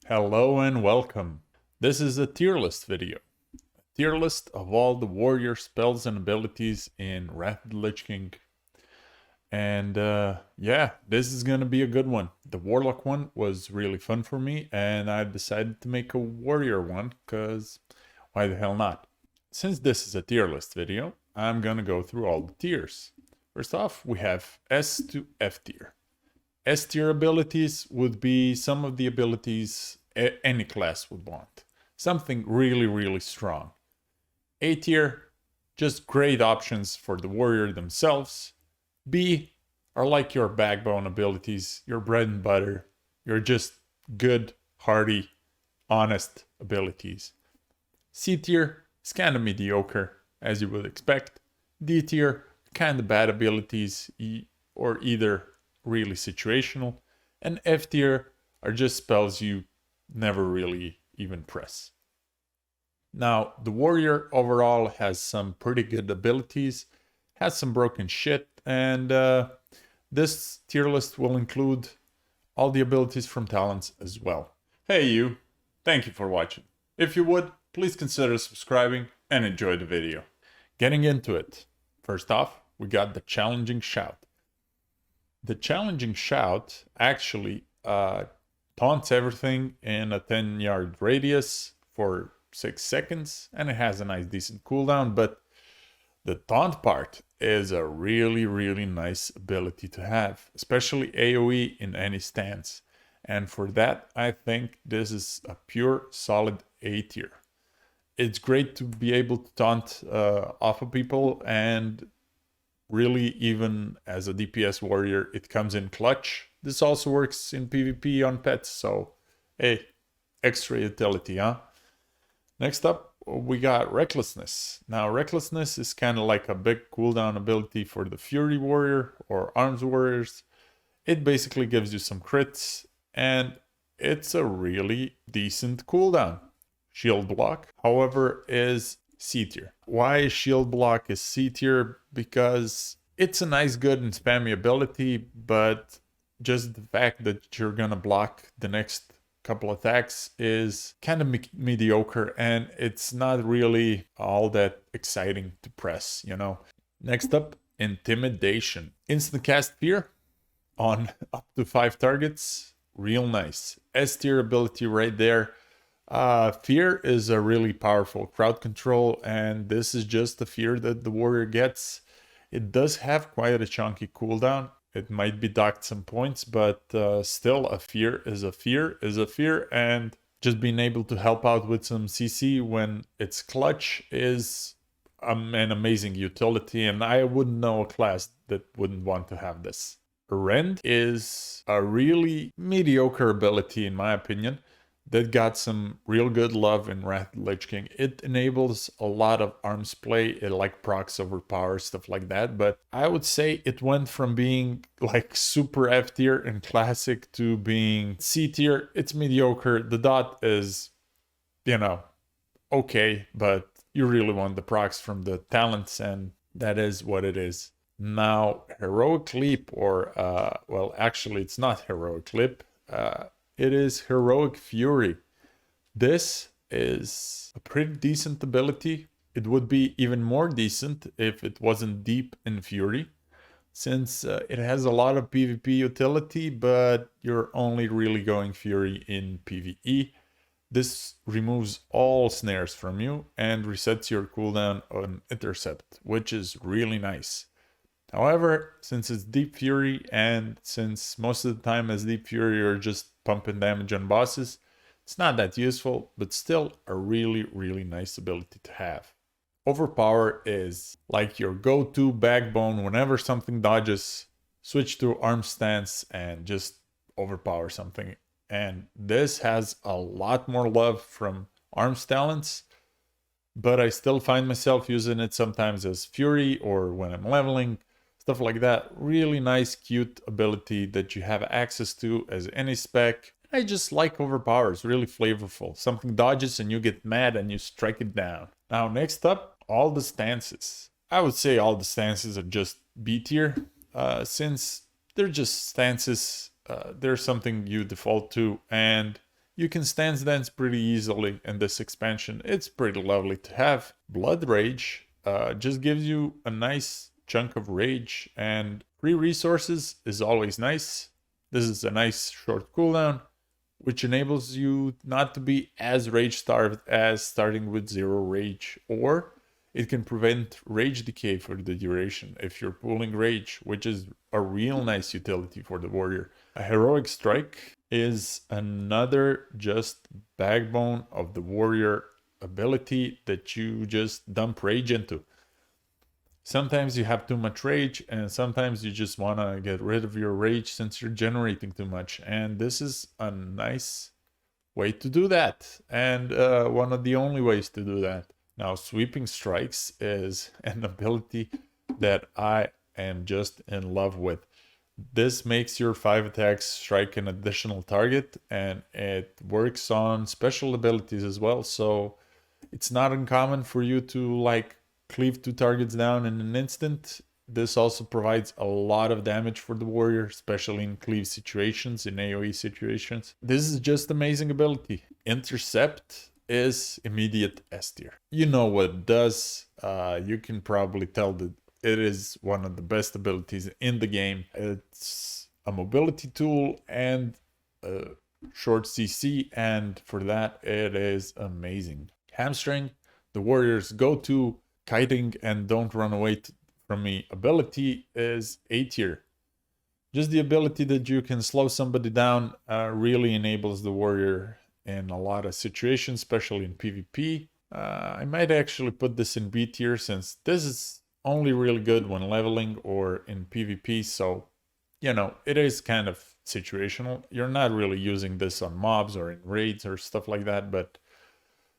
Hello and welcome. This is a tier list video. A tier list of all the warrior spells and abilities in Wrath of the Lich King. And yeah, this is gonna be a good one. The Warlock one was really fun for me, and I decided to make a warrior one, because why the hell not? Since this is a tier list video, I'm gonna go through all the tiers. First off, we have S to F tier. S tier abilities would be some of the abilities any class would want. Something really, really strong. A tier, just great options for the warrior themselves. B are like your backbone abilities, your bread and butter. You're just good, hearty, honest abilities. C tier is kind of mediocre, as you would expect. D tier, kind of bad abilities, or either really situational. And F tier are just spells you never really even press. Now, the warrior overall has some pretty good abilities, has some broken shit, and this tier list will include all the abilities from talents as well. Hey you, thank you for watching. If you would, please consider subscribing and enjoy the video. Getting into it, first off, we got the Challenging Shout. The Challenging Shout actually taunts everything in a 10-yard radius for 6 seconds, and it has a nice decent cooldown, but the taunt part is a really, really nice ability to have, especially AoE in any stance. And for that, I think this is a pure solid A tier. It's great to be able to taunt off of people, and really, even as a DPS warrior, it comes in clutch. This also works in PvP on pets, so hey, extra utility, huh? Next up, we got Recklessness. Now, Recklessness is kind of like a big cooldown ability for the Fury Warrior or Arms Warriors. It basically gives you some crits, and it's a really decent cooldown. Shield Block, however, is C tier. Why Shield Block is C tier? Because it's a nice, good, and spammy ability, but just the fact that you're gonna block the next couple attacks is kind of mediocre, and it's not really all that exciting to press, you know? Next up, Intimidation. Instant cast Fear on up to 5 targets. Real nice. S tier ability right there. Fear is a really powerful crowd control, and this is just the fear that the warrior gets. It does have quite a chunky cooldown. It might be docked some points, but still, a fear is a fear is a fear, and just being able to help out with some CC when it's clutch is an amazing utility, and I wouldn't know a class that wouldn't want to have this. Rend is a really mediocre ability, in my opinion, that got some real good love in Wrath of the Lich King. It enables a lot of arms play, it like procs overpower, stuff like that, but I would say it went from being like super F tier and classic to being C tier. It's mediocre. The dot is, you know, okay, but you really want the procs from the talents, and that is what it is. Now, Heroic Leap, or, well, actually, it's not Heroic Leap. It is Heroic Fury. This is a pretty decent ability. It would be even more decent if it wasn't deep in Fury, since it has a lot of PvP utility, but you're only really going Fury in PvE. This removes all snares from you and resets your cooldown on Intercept, which is really nice. However, since it's Deep Fury, and since most of the time as Deep Fury you're just pumping damage on bosses, it's not that useful, but still a really, really nice ability to have. Overpower is like your go-to backbone whenever something dodges. Switch to arm stance and just overpower something. And this has a lot more love from arms talents, but I still find myself using it sometimes as Fury or when I'm leveling. Stuff like that. Really nice, cute ability that you have access to as any spec. I just like Overpower. It's really flavorful. Something dodges and you get mad and you strike it down. Now, next up, all the stances. I would say all the stances are just B tier, since they're just stances. They're something you default to, and you can stance dance pretty easily in this expansion. It's pretty lovely to have. Blood Rage just gives you a nice chunk of rage, and free resources is always nice. This is a nice short cooldown, which enables you not to be as rage starved as starting with 0 rage, or it can prevent rage decay for the duration if you're pulling rage, which is a real nice utility for the warrior. A heroic strike is another just backbone of the warrior ability that you just dump rage into. Sometimes you have too much rage, and sometimes you just want to get rid of your rage since you're generating too much. And this is a nice way to do that, and one of the only ways to do that. Now, Sweeping Strikes is an ability that I am just in love with. This makes your 5 attacks strike an additional target, and it works on special abilities as well. So it's not uncommon for you to like cleave 2 targets down in an instant. This also provides a lot of damage for the warrior, especially in cleave situations, in AoE situations. This is just amazing ability. Intercept is immediate S tier. You know what it does. You can probably tell that it is one of the best abilities in the game. It's a mobility tool and a short CC, and for that it is amazing. Hamstring, the warrior's go-to kiting and don't run away from me ability, is A tier. Just the ability that you can slow somebody down really enables the warrior in a lot of situations, especially in PvP. I might actually put this in B tier since this is only really good when leveling or in PvP, so you know, it is kind of situational. You're not really using this on mobs or in raids or stuff like that, but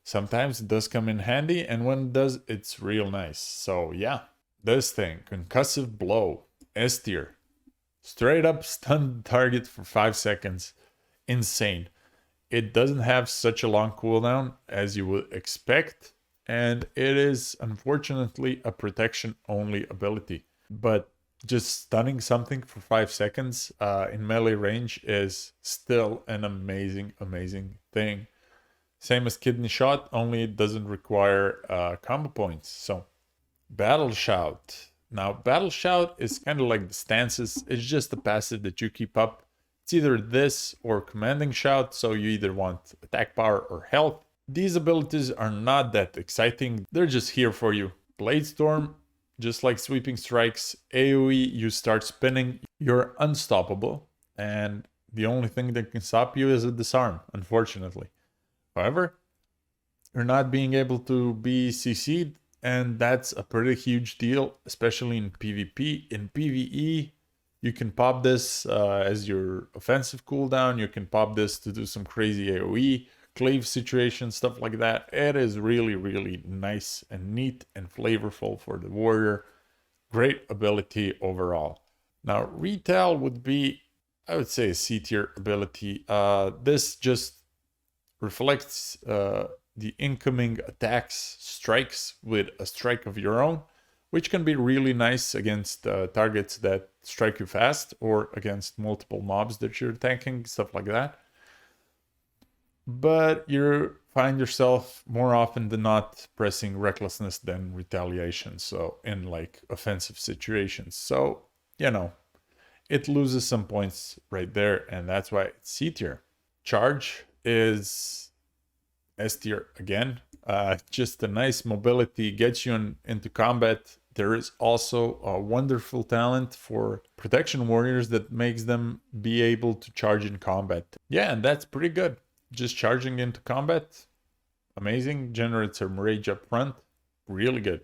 sometimes it does come in handy, and when it does, it's real nice. So yeah, this thing, Concussive Blow, S tier. Straight up stun the target for 5 seconds. Insane. It doesn't have such a long cooldown as you would expect, and it is unfortunately a protection only ability. But just stunning something for 5 seconds in melee range is still an amazing, amazing thing. Same as Kidney Shot, only it doesn't require combo points. So, Battle Shout. Now, Battle Shout is kind of like the stances. It's just a passive that you keep up. It's either this or Commanding Shout, so you either want attack power or health. These abilities are not that exciting. They're just here for you. Blade Storm, just like Sweeping Strikes, AoE, you start spinning, you're unstoppable. And the only thing that can stop you is a disarm, unfortunately. However, you're not being able to be CC'd, and that's a pretty huge deal, especially in PvP. In PvE, you can pop this as your offensive cooldown. You can pop this to do some crazy AoE, cleave situations, stuff like that. It is really, really nice and neat and flavorful for the warrior. Great ability overall. Now, Retail would be, I would say, a C tier ability. This just reflects the incoming attacks, strikes with a strike of your own, which can be really nice against targets that strike you fast or against multiple mobs that you're tanking, stuff like that. But you find yourself more often than not pressing recklessness than retaliation, so in like offensive situations. So, you know, it loses some points right there, and that's why it's C tier. Charge is S tier again. Just a nice mobility, gets you into combat. There is also a wonderful talent for protection warriors that makes them be able to charge in combat. Yeah, and that's pretty good. Just charging into combat, amazing. Generates some rage up front, really good.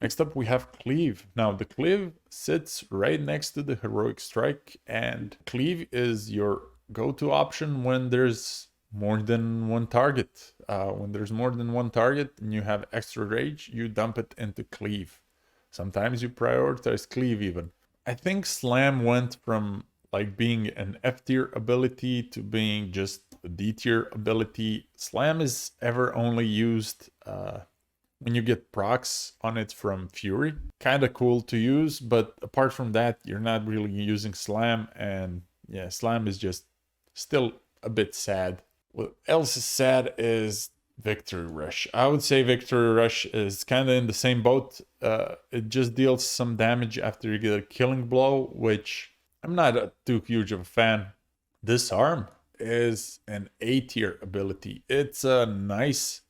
Next up we have Cleave. Now the Cleave sits right next to the Heroic Strike, and Cleave is your go-to option when there's more than one target. When there's more than one target and you have extra rage, you dump it into Cleave. Sometimes you prioritize Cleave even. I think Slam went from like being an F tier ability to being just a D tier ability. Slam is ever only used when you get procs on it from Fury. Kind of cool to use, but apart from that, you're not really using Slam, and yeah, Slam is just still a bit sad. What else is sad is Victory Rush. I would say Victory Rush is kind of in the same boat. It just deals some damage after you get a killing blow, which I'm not too huge of a fan. Disarm is an A tier ability. It's a nice,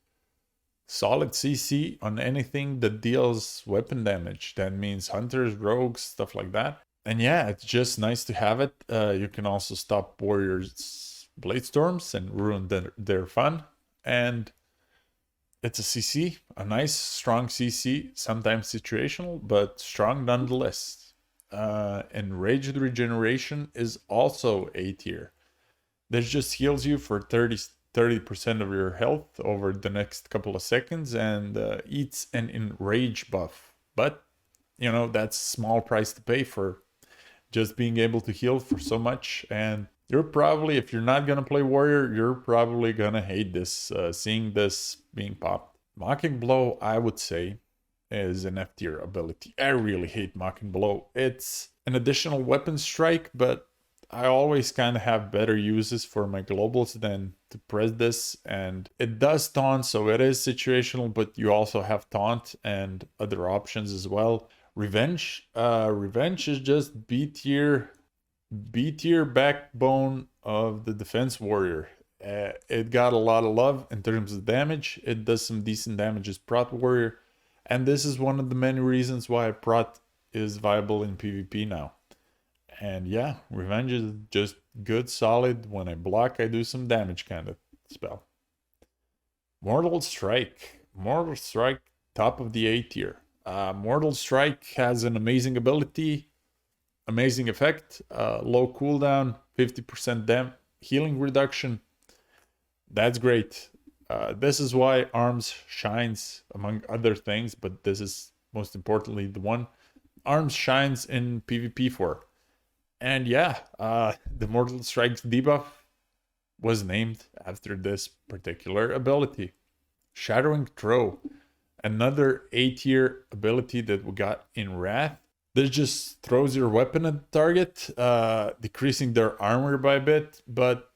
solid CC on anything that deals weapon damage. That means hunters, rogues, stuff like that. And yeah, it's just nice to have it. You can also stop warriors' blade storms and ruin their fun. And it's a CC, a nice, strong CC, sometimes situational, but strong nonetheless. Enraged Regeneration is also A tier. This just heals you for 30% of your health over the next couple of seconds and eats an enrage buff. But, you know, that's a small price to pay for just being able to heal for so much. And you're probably, if you're not gonna play warrior, you're probably gonna hate this, seeing this being popped. Mocking Blow, I would say, is an F tier ability. I really hate Mocking Blow. It's an additional weapon strike, but I always kind of have better uses for my globals than to press this. And it does taunt, so it is situational, but you also have taunt and other options as well. Revenge. Revenge is just B tier backbone of the defense warrior. It got a lot of love in terms of damage. It does some decent damage as Prot warrior. And this is one of the many reasons why Prot is viable in PvP now. And yeah, Revenge is just good, solid. When I block, I do some damage kind of spell. Mortal Strike. Mortal Strike, top of the A tier. Mortal Strike has an amazing ability, amazing effect, low cooldown, 50% healing reduction. That's great. This is why Arms shines, among other things, but this is most importantly the one. Arms shines in PvP for. And yeah, the Mortal Strike's debuff was named after this particular ability. Shattering Throw, another A tier ability that we got in Wrath. This just throws your weapon at the target, decreasing their armor by a bit, but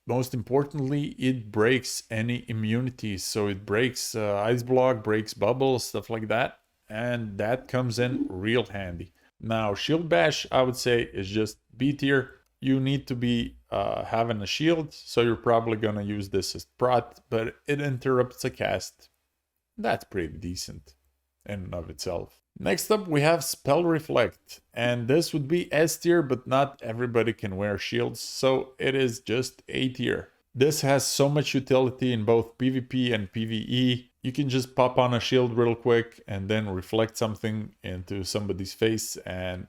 most importantly, it breaks any immunities. So it breaks Ice Block, breaks Bubble, stuff like that, and that comes in real handy. Now, Shield Bash, I would say, is just B tier. You need to be having a shield, so you're probably going to use this as Prot, but it interrupts a cast. That's pretty decent in and of itself. Next up, we have Spell Reflect, and this would be S tier, but not everybody can wear shields, so it is just A tier. This has so much utility in both PvP and PvE. You can just pop on a shield real quick and then reflect something into somebody's face, and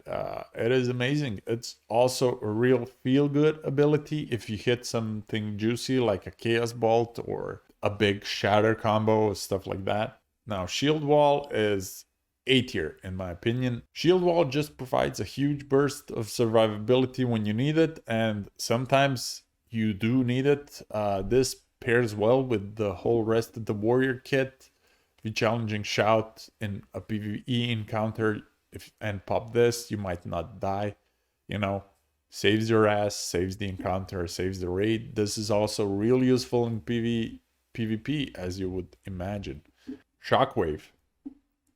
it is amazing. It's also a real feel-good ability if you hit something juicy like a Chaos Bolt or a big Shatter combo, stuff like that. Now, Shield Wall is A tier, in my opinion. Shield Wall just provides a huge burst of survivability when you need it, and sometimes you do need it. This pairs well with the whole rest of the warrior kit. If you challenging Shout in a PvE encounter and pop this, you might not die. You know, saves your ass, saves the encounter, saves the raid. This is also real useful in PvP, as you would imagine. Shockwave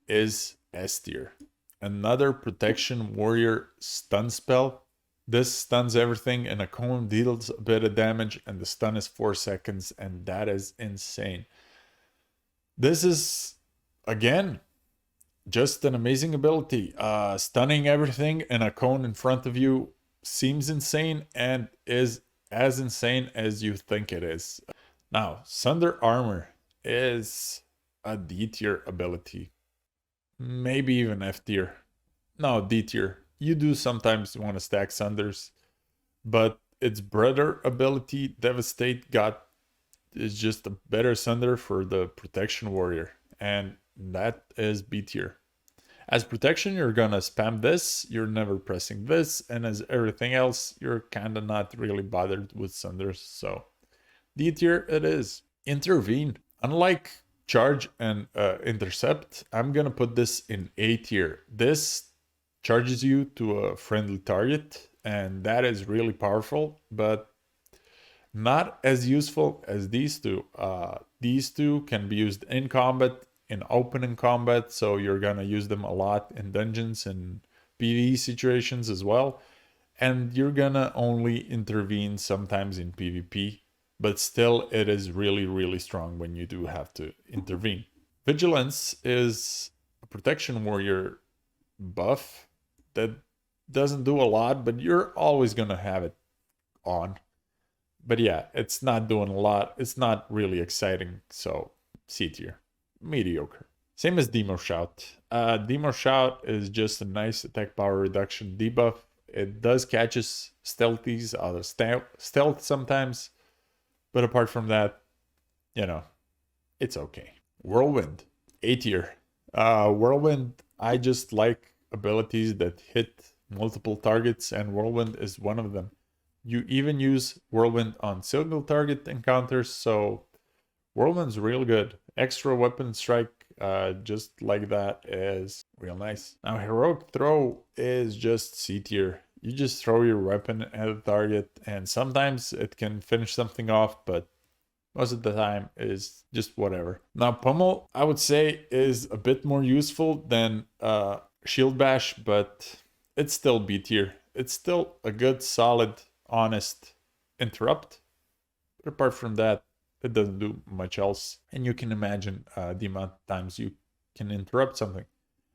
is S tier. Another protection warrior stun spell. This stuns everything and a cone deals a bit of damage and the stun is 4 seconds, and that is insane. This is, again, just an amazing ability. Stunning everything and a cone in front of you seems insane and is as insane as you think it is. Now, Sunder Armor is a D tier ability. Maybe even F tier. No, D tier. You do sometimes want to stack Sunders, but its brother ability, Devastate, is just a better Sunder for the Protection Warrior, and that is B tier. As protection, you're gonna spam this, you're never pressing this, and as everything else, you're kinda not really bothered with Sunders, so D tier it is. Intervene. Unlike Charge and Intercept, I'm gonna put this in A tier. This charges you to a friendly target, and that is really powerful, but Not as useful as these two. These two can be used in combat, in open combat, so you're gonna use them a lot in dungeons and PvE situations as well. And you're gonna only intervene sometimes in PvP, but still it is really, really strong when you do have to intervene. Vigilance is a protection warrior buff that doesn't do a lot, but you're always gonna have it on. But yeah, it's not doing a lot. It's not really exciting, so C tier. Mediocre. Same as Demo Shout. Demo Shout is just a nice attack power reduction debuff. It does catches stealthies out of stealth sometimes, but apart from that, it's okay. Whirlwind, A tier. Whirlwind, I just like abilities that hit multiple targets, and Whirlwind is one of them. You even use Whirlwind on single target encounters, so Whirlwind's real good. Extra weapon strike, just like that, is real nice. Now, Heroic Throw is just C tier. You just throw your weapon at a target, and sometimes it can finish something off, but most of the time is just whatever. Now, Pummel, I would say, is a bit more useful than Shield Bash, but it's still B tier. It's still a good, solid, honest interrupt. But apart from that, it doesn't do much else. And you can imagine the amount of times you can interrupt something.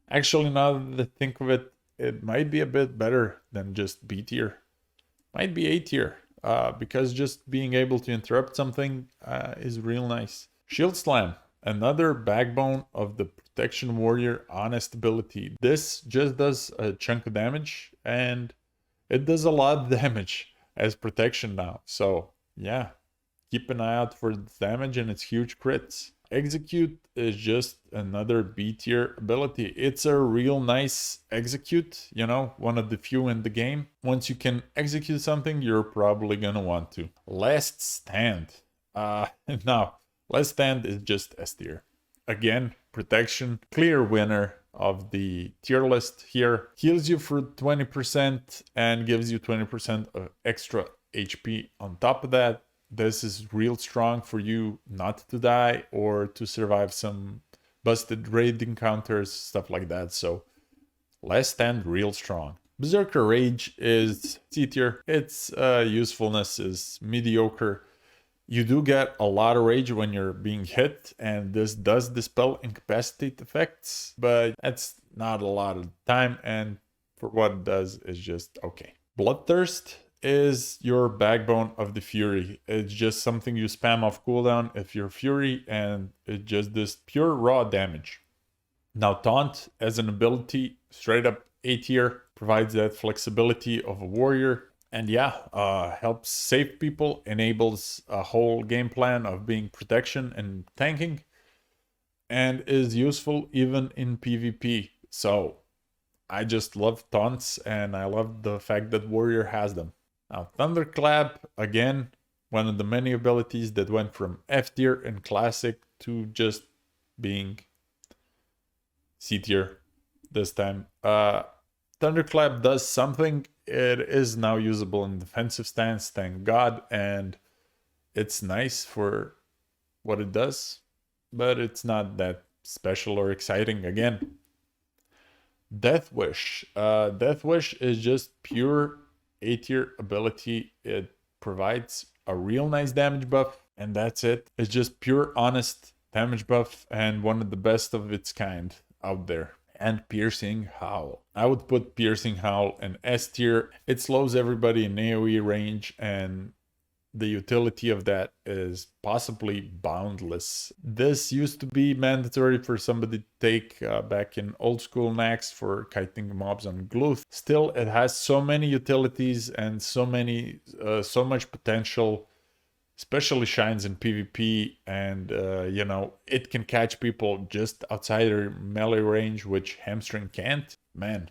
Actually, now that I think of it, it might be a bit better than just B tier. Might be A tier. Because just being able to interrupt something is real nice. Shield Slam, another backbone of the Protection Warrior honest ability. This just does a chunk of damage, and it does a lot of damage as protection now. So yeah, keep an eye out for its damage and its huge crits. Execute is just another B tier ability. It's a real nice execute, one of the few in the game. Once you can execute something, you're probably gonna want to. Last Stand. Now, Last Stand is just S tier. Again, protection, clear winner of the tier list here. Heals you for 20% and gives you 20% of extra HP on top of that. This is real strong for you not to die or to survive some busted raid encounters, stuff like that. So Last Stand, real strong. Berserker Rage is C tier. Its usefulness is mediocre. You do get a lot of rage when you're being hit, and this does dispel incapacitate effects, but that's not a lot of time, and for what it does is just okay. Bloodthirst is your backbone of the Fury. It's just something you spam off cooldown if you're Fury, and it just does pure raw damage. Now, Taunt as an ability, straight up A tier, provides that flexibility of a warrior. And yeah, helps save people, enables a whole game plan of being protection and tanking, and is useful even in PvP. So I just love taunts, and I love the fact that Warrior has them. Now, Thunderclap, again, one of the many abilities that went from F tier and Classic to just being C tier this time. Thunderclap does something. It is now usable in defensive stance, thank God, and it's nice for what it does, but it's not that special or exciting. Again, Death Wish. Death Wish is just pure A tier ability. It provides a real nice damage buff, and that's it. It's just pure honest damage buff, and one of the best of its kind out there. And Piercing Howl. I would put Piercing Howl in S tier. It slows everybody in AoE range, and the utility of that is possibly boundless. This used to be mandatory for somebody to take back in old school Nax for kiting mobs on Gluth. Still, it has so many utilities and so much potential, especially shines in PvP, and it can catch people just outside their melee range, which Hamstring can't. Man,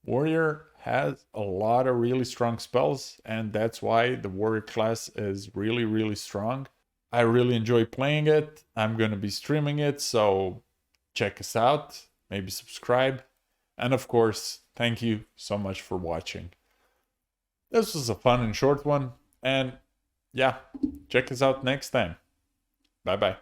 Warrior has a lot of really strong spells, and that's why the Warrior class is really, really strong. I really enjoy playing it. I'm gonna be streaming it, so check us out, maybe subscribe, and of course, thank you so much for watching. This was a fun and short one, and yeah, check us out next time. Bye bye.